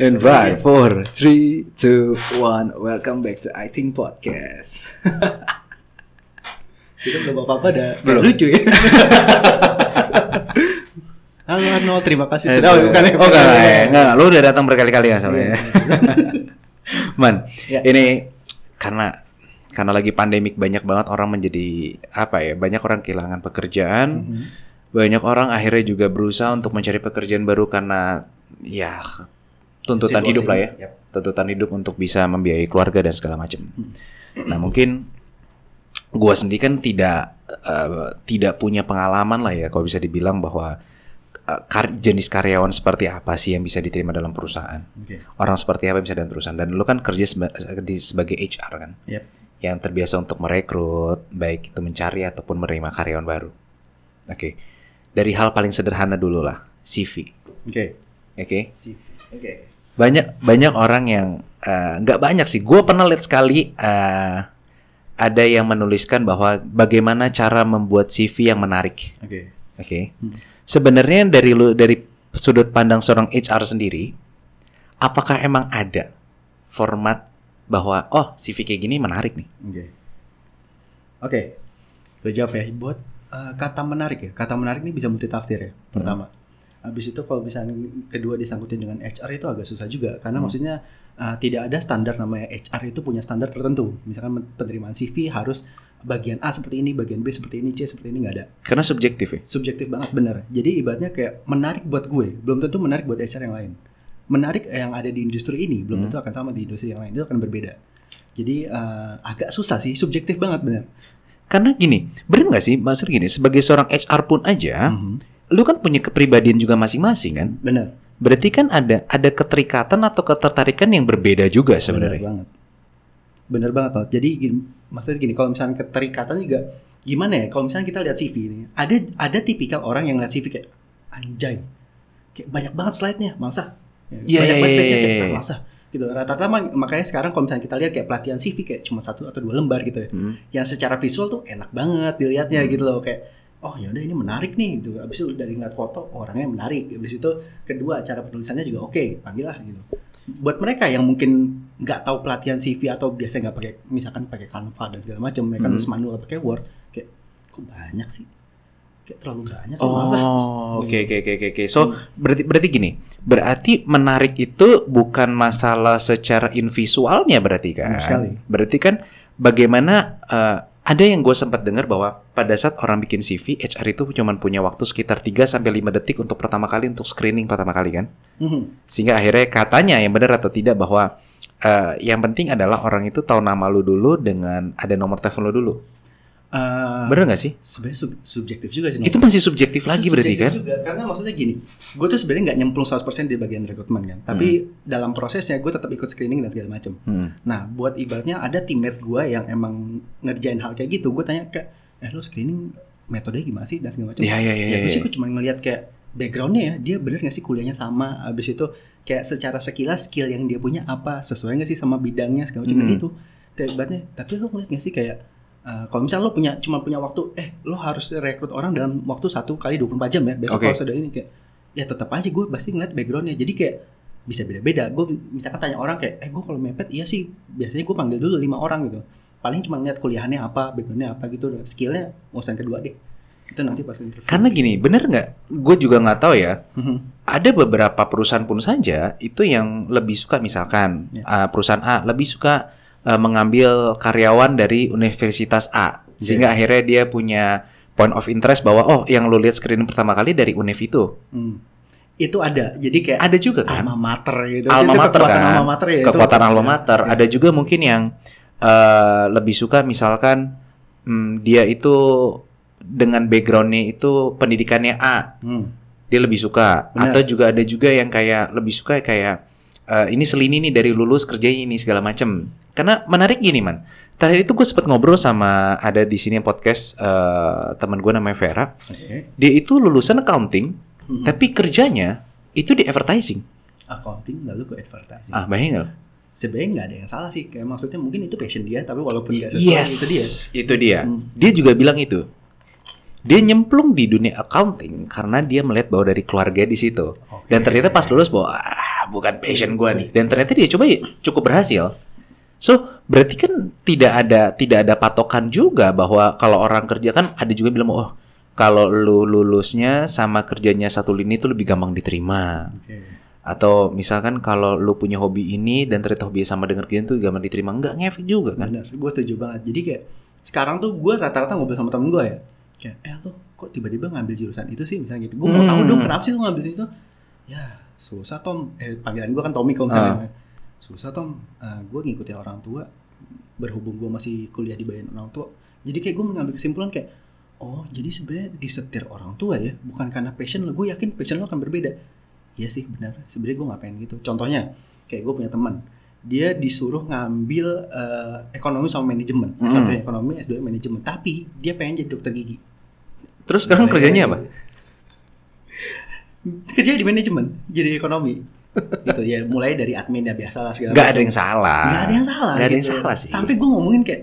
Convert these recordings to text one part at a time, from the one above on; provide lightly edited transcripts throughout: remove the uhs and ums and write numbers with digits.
In 5, 4, 3, 2, 1. Welcome back to I Think Podcast. Kita belum apa-apa dah. Belum. Lucu ya. Halo Arnold, terima kasih Enggak. Lu udah datang berkali-kali ya soalnya. Man, ini karena lagi pandemik banyak banget orang menjadi banyak orang kehilangan pekerjaan. Banyak orang akhirnya juga berusaha untuk mencari pekerjaan baru karena ya tuntutan hidup lah ya. Tuntutan hidup untuk bisa membiayai keluarga dan segala macam. Nah, mungkin gua sendiri kan tidak punya pengalaman lah ya kalau bisa dibilang bahwa jenis karyawan seperti apa sih yang bisa diterima dalam perusahaan. Orang seperti apa yang bisa dalam perusahaan. Dan lu kan kerja sebagai HR kan. Yang terbiasa untuk merekrut, baik itu mencari ataupun menerima karyawan baru. Dari hal paling sederhana dulu lah, CV. CV. Banyak orang yang nggak banyak sih. Gue pernah lihat sekali ada yang menuliskan bahwa bagaimana cara membuat CV yang menarik. Sebenarnya dari sudut pandang seorang HR sendiri, apakah emang ada format bahwa CV kayak gini menarik nih? Gue jawab ya. Buat kata menarik ya. Kata menarik ini bisa multitafsir ya. Pertama. Habis itu kalau misalnya kedua disangkutin dengan HR itu agak susah juga karena maksudnya tidak ada standar, namanya HR itu punya standar tertentu. Misalkan penerimaan CV harus bagian A seperti ini, bagian B seperti ini, C seperti ini, nggak ada. Karena subjektif ya? Subjektif banget, bener. Jadi ibaratnya kayak menarik buat gue, belum tentu menarik buat HR yang lain. Menarik yang ada di industri ini belum tentu akan sama di industri yang lain, itu akan berbeda. Jadi agak susah sih, subjektif banget, bener. Karena gini, bener nggak sih, maksud gini, sebagai seorang HR pun aja, lu kan punya kepribadian juga masing-masing kan? Bener. Berarti kan ada keterikatan atau ketertarikan yang berbeda juga sebenarnya. Bener banget loh. Jadi maksudnya gini, kalau misalnya keterikatan juga gimana ya? Kalau misalnya kita lihat CV ini, ada tipikal orang yang lihat CV kayak anjay, kayak banyak banget slide-nya, masa? Banyak banget page-nya kayak masa? Gitu. Rata-rata makanya sekarang kalau misalnya kita lihat kayak pelatihan CV kayak cuma 1 atau 2 lembar gitu ya. Yang secara visual tuh enak banget dilihatnya gitu loh, kayak oh ya udah ini menarik nih gitu. Abis itu dari ngeliat foto orangnya menarik. Abis itu kedua cara penulisannya juga oke, panggil lah gitu. Buat mereka yang mungkin nggak tahu pelatihan CV atau biasanya nggak pakai, misalkan pakai Canva dan segala macam, mereka nulis manual pakai Word, kayak kok banyak sih, kayak terlalu banyak sih. Oke. So berarti gini, berarti menarik itu bukan masalah secara invisualnya berarti kan? Berarti kan bagaimana ada yang gue sempat dengar bahwa pada saat orang bikin CV, HR itu cuma punya waktu sekitar 3-5 detik untuk pertama kali untuk screening pertama kali kan. Sehingga akhirnya katanya yang benar atau tidak bahwa yang penting adalah orang itu tahu nama lu dulu dengan ada nomor telepon lu dulu. Bener gak sih? Sebenarnya subjektif juga sih. Itu masih subjektif lagi berarti kan? Juga, karena maksudnya gini, gue tuh sebenarnya nggak nyemplung 100% di bagian rekrutmen kan, tapi dalam prosesnya gue tetap ikut screening dan segala macam. Nah, buat ibaratnya ada teammate gue yang emang ngerjain hal kayak gitu, gue tanya kayak, lo screening metodenya gimana sih dan segala macam. Gue sih gue cuma ngeliat kayak backgroundnya ya, dia bener nggak sih kuliahnya sama, abis itu kayak secara sekilas skill yang dia punya apa, sesuai nggak sih sama bidangnya segala macam gitu. Kayak ibaratnya, tapi lo ngeliat nggak sih kayak kalau misalnya lo cuma punya waktu, lo harus rekrut orang dalam waktu 1 kali 24 jam ya. Besok kalau sudah ini kayak, ya tetap aja gue pasti ngeliat backgroundnya. Jadi kayak bisa beda-beda. Gue misalkan tanya orang kayak, gue kalau mepet iya sih. Biasanya gue panggil dulu 5 orang gitu. Paling cuma ngeliat kuliahannya apa, backgroundnya apa gitu. Skillnya urusan kedua deh. Itu nanti pas interview. Karena gini, bener nggak? Gue juga nggak tahu ya. Ada beberapa perusahaan pun saja itu yang lebih suka misalkan perusahaan A lebih suka mengambil karyawan dari universitas A, sehingga akhirnya dia punya point of interest bahwa yang lu lihat screening pertama kali dari univ itu. Itu ada, jadi kayak ada juga kan alma mater gitu. Alma mater kan, alma mater ya, kekuatan alma mater. Ada juga mungkin yang lebih suka misalkan dia itu dengan backgroundnya itu pendidikannya A, dia lebih suka. Atau juga ada juga yang kayak lebih suka kayak ini selini nih dari lulus kerjanya ini segala macem. Karena menarik gini man. Tadi itu gue sempat ngobrol sama ada di sini podcast teman gue namanya Vera. Dia itu lulusan accounting, tapi kerjanya itu di advertising. Accounting lalu ke advertising. Bayangin nggak? Sebenarnya nggak ada yang salah sih. Kayak maksudnya mungkin itu passion dia, tapi walaupun nggak sesuai itu dia. Dia juga bilang itu. Dia nyemplung di dunia accounting karena dia melihat bahwa dari keluarga di situ. Dan ternyata pas lulus bahwa bukan passion gue nih. Dan ternyata dia coba cukup berhasil. So berarti kan tidak ada patokan juga bahwa kalau orang kerja kan ada juga bilang oh kalau lu lulusnya sama kerjanya satu lini itu lebih gampang diterima. Atau misalkan kalau lu punya hobi ini dan ternyata hobi sama dengan kerjaan tuh gampang diterima, enggak ngefek juga kan? Bener, gue setuju banget. Jadi kayak sekarang tuh gue rata-rata ngobrol sama temen gue ya, kayak lu kok tiba-tiba ngambil jurusan itu sih misalnya gitu. Gue mau tahu dong kenapa sih lu ngambil itu? Ya susah Tom, panggilan gue kan Tommy kalau misalnya. Susah Tom, gue ngikutin orang tua, berhubung gue masih kuliah dibayarin orang tua. Jadi kayak gue mengambil kesimpulan kayak, oh jadi sebenarnya disetir orang tua ya, bukan karena passion lo. Gue yakin passion lo akan berbeda. Iya sih benar, sebenarnya gue nggak pengen gitu. Contohnya, kayak gue punya teman, dia disuruh ngambil ekonomi sama manajemen. Satu ekonomi, S2 manajemen. Tapi dia pengen jadi dokter gigi. Terus sekarang kerjanya apa? Kerja di manajemen, jadi ekonomi. Gitu ya, mulai dari admin ya biasa lah segala. Gak ada yang salah. Gak ada yang salah. Gak ada gitu. yang salah sih. Sampai gue ngomongin kayak,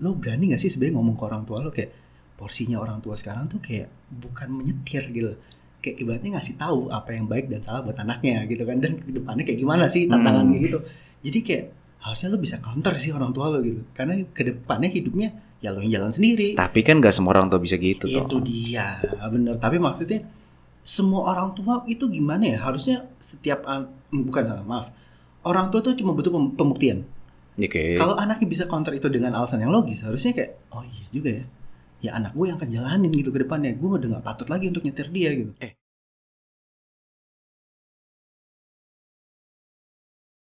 lo berani gak sih sebenarnya ngomong ke orang tua lo kayak porsinya orang tua sekarang tuh kayak bukan menyetir gitu. Kayak ibaratnya ngasih tahu apa yang baik dan salah buat anaknya gitu kan, dan kedepannya kayak gimana sih tantangannya gitu. Jadi kayak harusnya lo bisa counter sih orang tua lo gitu, karena kedepannya hidupnya ya lo yang jalan sendiri. Tapi kan gak semua orang tua bisa gitu. Itu dia, bener. Tapi maksudnya semua orang tua itu gimana ya? Harusnya setiap orang tua tuh cuma butuh pembuktian. Okay. Kalau anaknya bisa counter itu dengan alasan yang logis, harusnya kayak oh iya juga ya. Ya anak gue yang akan jalanin gitu ke depannya. Gue udah gak patut lagi untuk nyetir dia gitu.